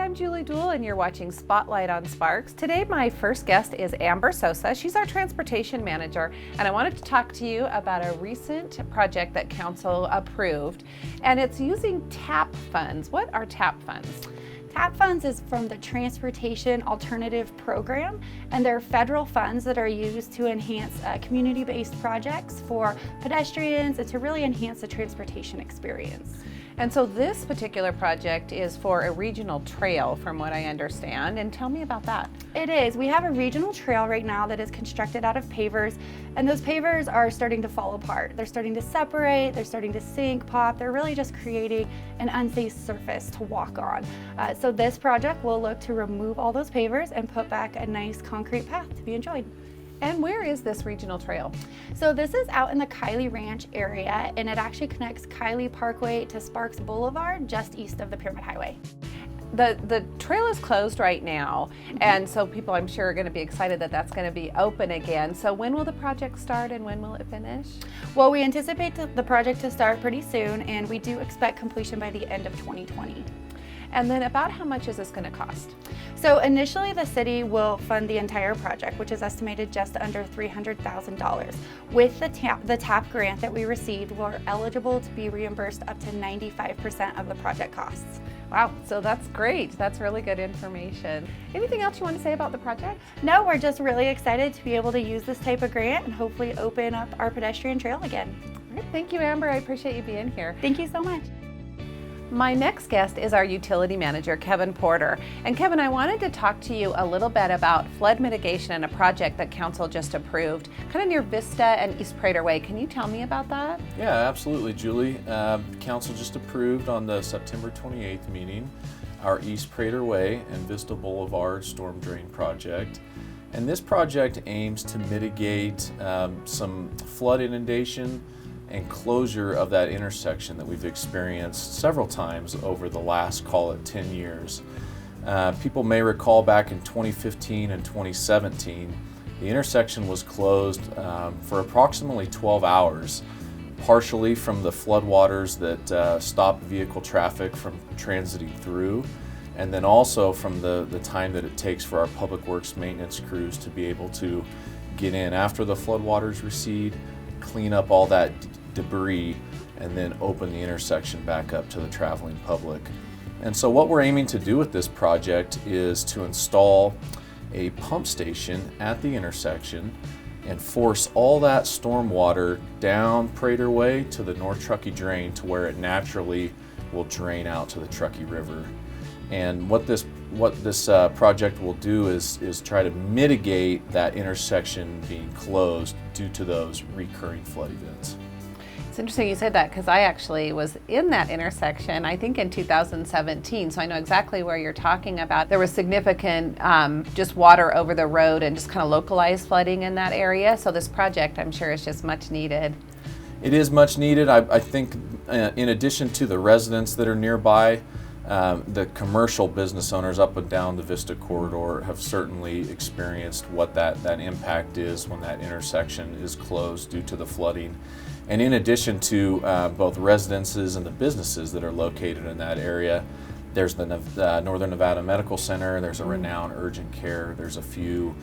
I'm Julie Duell and you're watching Spotlight on Sparks. Today my first guest is Amber Sosa. She's our transportation manager, and I wanted to talk to you about a recent project that council approved, and it's using TAP funds. What are TAP funds? TAP funds is from the Transportation Alternative Program, and they're federal funds that are used to enhance community-based projects for pedestrians and to really enhance the transportation experience. And so this particular project is for a regional trail, from what I understand, and tell me about that. It is. We have a regional trail right now that is constructed out of pavers, and those pavers are starting to fall apart. They're starting to separate, they're starting to sink, pop. They're really just creating an unsafe surface to walk on. So this project will look to remove all those pavers and put back a nice concrete path to be enjoyed. And where is this regional trail? So this is out in the Kiley Ranch area, and it actually connects Kiley Parkway to Sparks Boulevard, just east of the Pyramid Highway. The trail is closed right now, and so people, I'm sure, are going to be excited that that's going to be open again. So when will the project start and when will it finish? Well, we anticipate the project to start pretty soon, and we do expect completion by the end of 2020. And then about how much is this going to cost? So initially the city will fund the entire project, which is estimated just under $300,000. With the TAP grant that we received, we're eligible to be reimbursed up to 95% of the project costs. Wow, so that's great. That's really good information. Anything else you want to say about the project? No, we're just really excited to be able to use this type of grant and hopefully open up our pedestrian trail again. All right, thank you, Amber. I appreciate you being here. Thank you so much. My next guest is our utility manager, Kevin Porter. And Kevin, I wanted to talk to you a little bit about flood mitigation and a project that council just approved, kind of near Vista and East Prater Way. Can you tell me about that? Yeah, absolutely, Julie. Council just approved on the September 28th meeting our East Prater Way and Vista Boulevard storm drain project. And this project aims to mitigate some flood inundation and closure of that intersection that we've experienced several times over the last, call it 10 years. People may recall back in 2015 and 2017, the intersection was closed for approximately 12 hours, partially from the floodwaters that stopped vehicle traffic from transiting through, and then also from the time that it takes for our public works maintenance crews to be able to get in after the floodwaters recede, clean up all that debris, and then open the intersection back up to the traveling public. And so what we're aiming to do with this project is to install a pump station at the intersection and force all that storm water down Prater Way to the North Truckee Drain to where it naturally will drain out to the Truckee River. And what this project will do is try to mitigate that intersection being closed due to those recurring flood events. It's interesting you said that because I actually was in that intersection, I think in 2017, so I know exactly where you're talking about. There was significant just water over the road and just kind of localized flooding in that area, so this project, I'm sure, is just much needed. It is much needed. I think in addition to the residents that are nearby, the commercial business owners up and down the Vista corridor have certainly experienced what that impact is when that intersection is closed due to the flooding. And in addition to both residences and the businesses that are located in that area, there's the Northern Nevada Medical Center, there's a renowned urgent care, there's a few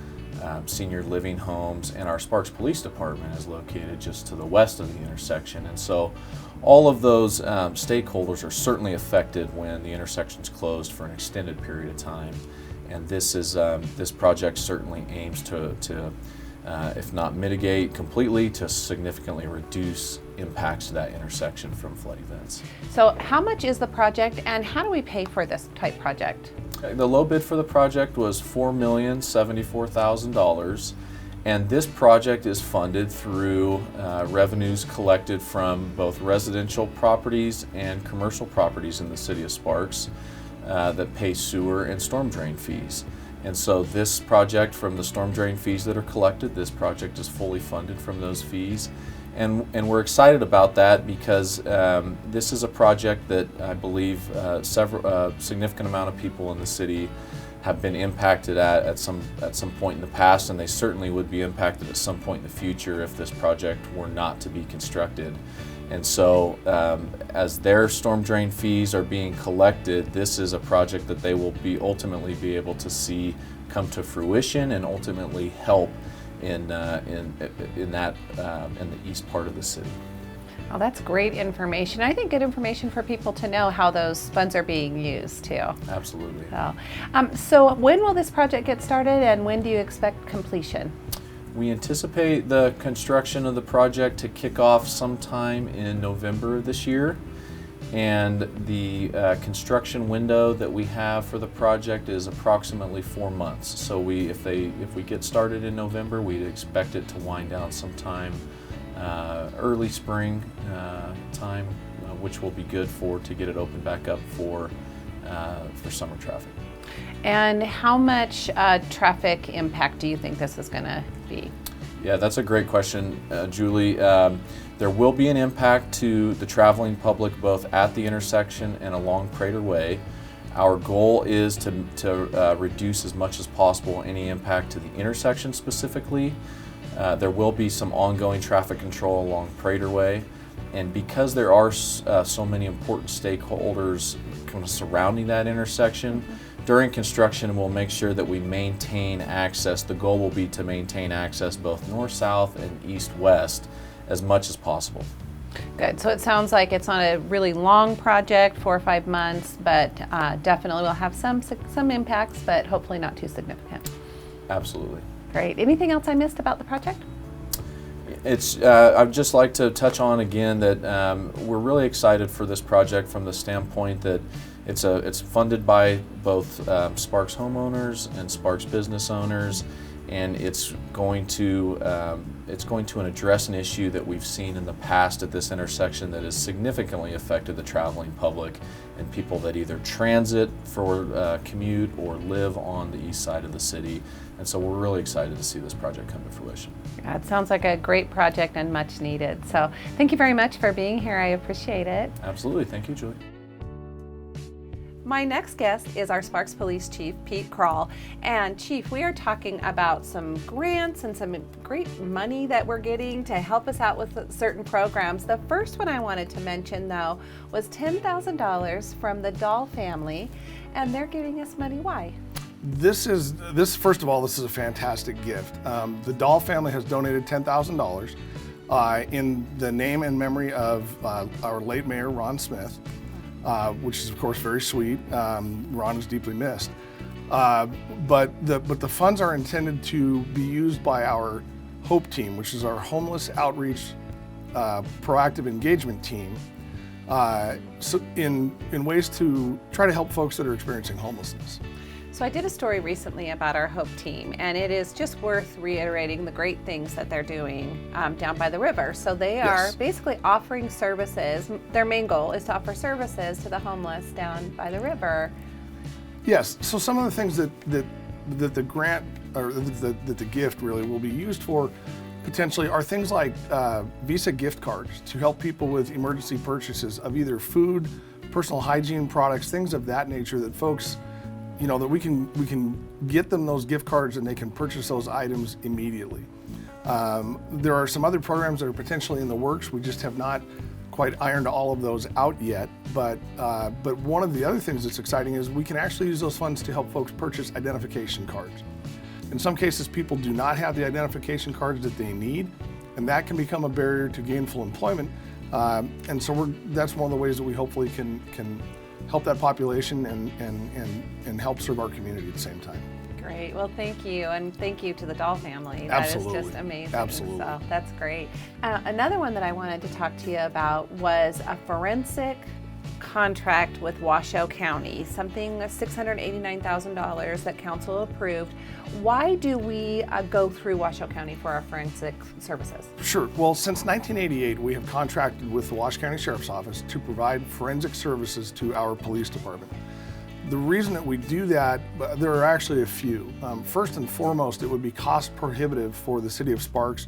senior living homes, and our Sparks Police Department is located just to the west of the intersection. And so all of those stakeholders are certainly affected when the intersection's closed for an extended period of time. And this project certainly aims to if not mitigate completely, to significantly reduce impacts to that intersection from flood events. So how much is the project and how do we pay for this type project? The low bid for the project was $4,074,000, and this project is funded through revenues collected from both residential properties and commercial properties in the city of Sparks that pay sewer and storm drain fees. And so this project, from the storm drain fees that are collected, this project is fully funded from those fees. And we're excited about that because this is a project that I believe significant amount of people in the city have been impacted at some point in the past, and they certainly would be impacted at some point in the future if this project were not to be constructed. And so as their storm drain fees are being collected, this is a project that they will ultimately be able to see come to fruition and ultimately help in the east part of the city. Oh, that's great information. I think good information for people to know how those funds are being used too. Absolutely. So when will this project get started, and when do you expect completion? We anticipate the construction of the project to kick off sometime in November of this year. And the construction window that we have for the project is approximately 4 months. So if we get started in November, we'd expect it to wind down sometime early spring time, which will be good to get it open back up for summer traffic. And how much traffic impact do you think this is going to be? Yeah, that's a great question, Julie. There will be an impact to the traveling public both at the intersection and along Prater Way. Our goal is to reduce as much as possible any impact to the intersection specifically. There will be some ongoing traffic control along Prater Way, and because there are so many important stakeholders kind of surrounding that intersection, during construction we'll make sure that we maintain access. The goal will be to maintain access both north-south and east-west as much as possible. Good. So it sounds like it's not a really long project, 4 or 5 months, but definitely will have some impacts, but hopefully not too significant. Absolutely. Great. Anything else I missed about the project? I'd just like to touch on again that we're really excited for this project from the standpoint that it's funded by both Sparks homeowners and Sparks business owners, and it's going to address an issue that we've seen in the past at this intersection that has significantly affected the traveling public and people that either transit for commute or live on the east side of the city. And so we're really excited to see this project come to fruition. Yeah, it sounds like a great project and much needed. So thank you very much for being here. I appreciate it. Absolutely. Thank you, Julie. My next guest is our Sparks Police Chief, Pete Krall. And Chief, we are talking about some grants and some great money that we're getting to help us out with certain programs. The first one I wanted to mention, though, was $10,000 from the Dahl family, and they're giving us money. Why? First of all, this is a fantastic gift. The Dahl family has donated $10,000 in the name and memory of our late mayor, Ron Smith. Which is of course very sweet. Ron is deeply missed. But the funds are intended to be used by our HOPE team, which is our homeless outreach proactive engagement team, so in ways to try to help folks that are experiencing homelessness. So I did a story recently about our HOPE team, and it is just worth reiterating the great things that they're doing down by the river. So they are basically offering services. Their main goal is to offer services to the homeless down by the river. Yes, so some of the things that the grant, or that the gift really will be used for potentially are things like Visa gift cards to help people with emergency purchases of either food, personal hygiene products, things of that nature that folks, that we can get them those gift cards and they can purchase those items immediately. There are some other programs that are potentially in the works. We just have not quite ironed all of those out yet. But one of the other things that's exciting is we can actually use those funds to help folks purchase identification cards. In some cases, people do not have the identification cards that they need, and that can become a barrier to gainful employment. And so that's one of the ways that we hopefully can help that population and help serve our community at the same time. Great. Well, thank you, and thank you to the Dahl family. Absolutely. That is just amazing. Absolutely. So that's great. Another one that I wanted to talk to you about was a forensic contract with Washoe County, something $689,000 that council approved. Why do we go through Washoe County for our forensic services? Sure. Well, since 1988, we have contracted with the Washoe County Sheriff's Office to provide forensic services to our police department. The reason that we do that, there are actually a few. First and foremost, it would be cost prohibitive for the city of Sparks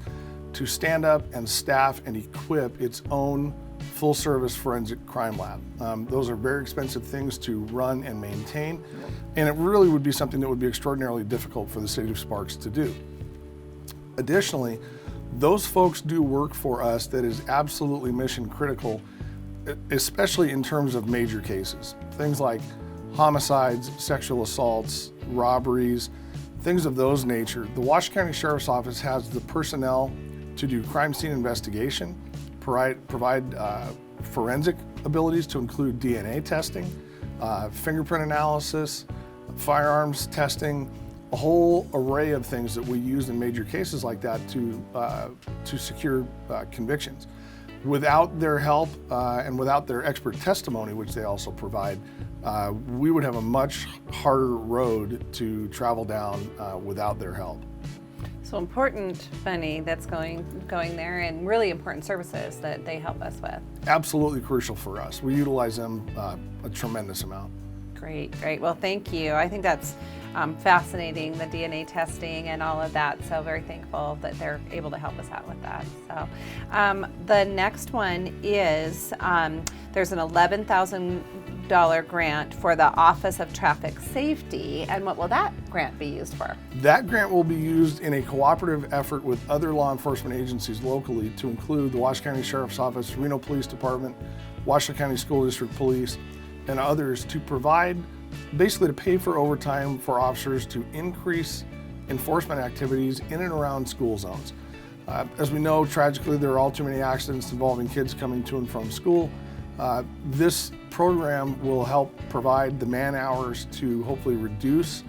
to stand up and staff and equip its own full-service forensic crime lab. Those are very expensive things to run and maintain, and it really would be something that would be extraordinarily difficult for the city of Sparks to do. Additionally, Those folks do work for us that is absolutely mission critical, especially in terms of major cases. Things like homicides, sexual assaults, robberies, things of those nature. The Washoe County Sheriff's Office has the personnel to do crime scene investigation, provide forensic abilities to include DNA testing, fingerprint analysis, firearms testing, a whole array of things that we use in major cases like that to secure convictions. Without their help and without their expert testimony, which they also provide, we would have a much harder road to travel down without their help. So important money that's going there, and really important services that they help us with. Absolutely crucial for us. We utilize them a tremendous amount. Great. Well, thank you. I think that's fascinating, the DNA testing and all of that. So very thankful that they're able to help us out with that. So the next one is there's an $11,000 grant for the Office of Traffic Safety. And what will that grant be used for? That grant will be used in a cooperative effort with other law enforcement agencies locally, to include the Washoe County Sheriff's Office, Reno Police Department, Washoe County School District Police, and others, to provide, basically to pay for overtime for officers to increase enforcement activities in and around school zones. As we know, tragically, there are all too many accidents involving kids coming to and from school. This program will help provide the man hours to hopefully reduce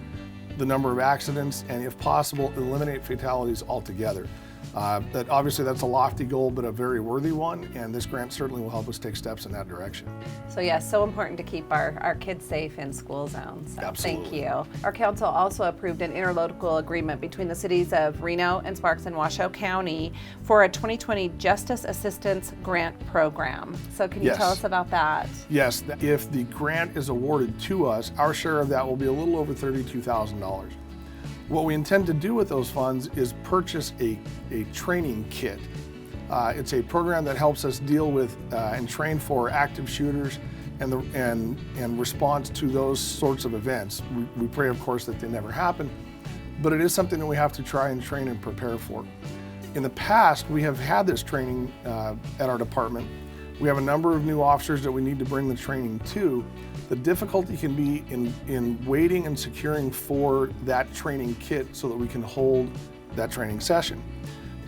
the number of accidents and, if possible, eliminate fatalities altogether. Obviously that's a lofty goal, but a very worthy one, and this grant certainly will help us take steps in that direction. So yes, so important to keep our kids safe in school zones. So Absolutely. Thank you. Our council also approved an interlocal agreement between the cities of Reno and Sparks and Washoe County for a 2020 Justice Assistance Grant Program. So can you Yes. tell us about that? Yes, if the grant is awarded to us, our share of that will be a little over $32,000. What we intend to do with those funds is purchase a training kit. It's a program that helps us deal with and train for active shooters and response to those sorts of events. We pray, of course, that they never happen, but it is something that we have to try and train and prepare for. In the past, we have had this training at our department. We have a number of new officers that we need to bring the training to. The difficulty can be in waiting and securing for that training kit so that we can hold that training session.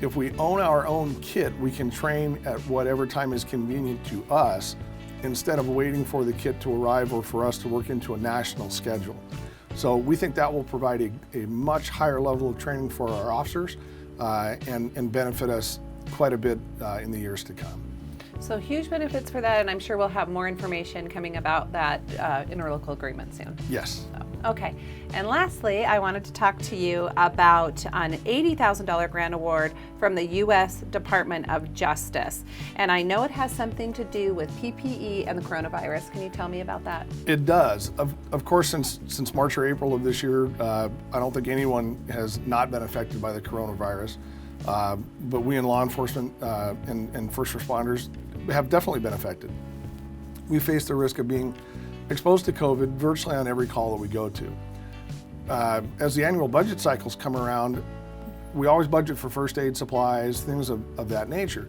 If we own our own kit, we can train at whatever time is convenient to us, instead of waiting for the kit to arrive or for us to work into a national schedule. So we think that will provide a much higher level of training for our officers and benefit us quite a bit in the years to come. So huge benefits for that, and I'm sure we'll have more information coming about that interlocal agreement soon. Yes. So, okay, and lastly, I wanted to talk to you about an $80,000 grant award from the U.S. Department of Justice. And I know it has something to do with PPE and the coronavirus. Can you tell me about that? It does. Of course, since March or April of this year, I don't think anyone has not been affected by the coronavirus. But we in law enforcement and first responders have definitely been affected. We face the risk of being exposed to COVID virtually on every call that we go to. As the annual budget cycles come around, we always budget for first aid supplies, things of that nature.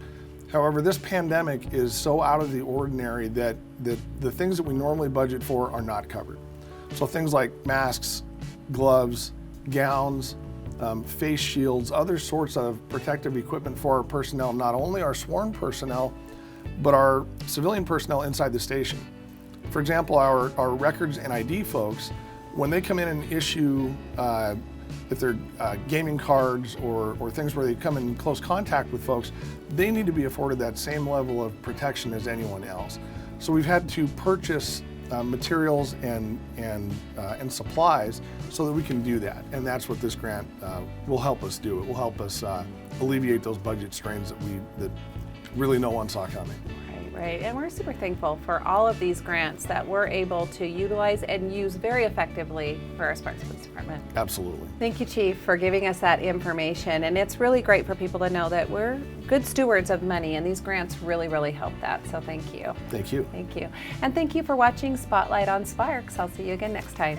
However, this pandemic is so out of the ordinary that the things that we normally budget for are not covered. So things like masks, gloves, gowns, face shields, other sorts of protective equipment for our personnel, not only our sworn personnel, but our civilian personnel inside the station. For example, our records and ID folks, when they come in and issue, if they're gaming cards or things where they come in close contact with folks, they need to be afforded that same level of protection as anyone else. So we've had to purchase materials and supplies so that we can do that, and that's what this grant will help us do. It will help us alleviate those budget strains that really no one saw coming. Right, and we're super thankful for all of these grants that we're able to utilize and use very effectively for our Sparks Police Department. Absolutely. Thank you, Chief, for giving us that information, and it's really great for people to know that we're good stewards of money, and these grants really, really help that, so thank you. Thank you. Thank you. And thank you for watching Spotlight on Sparks. I'll see you again next time.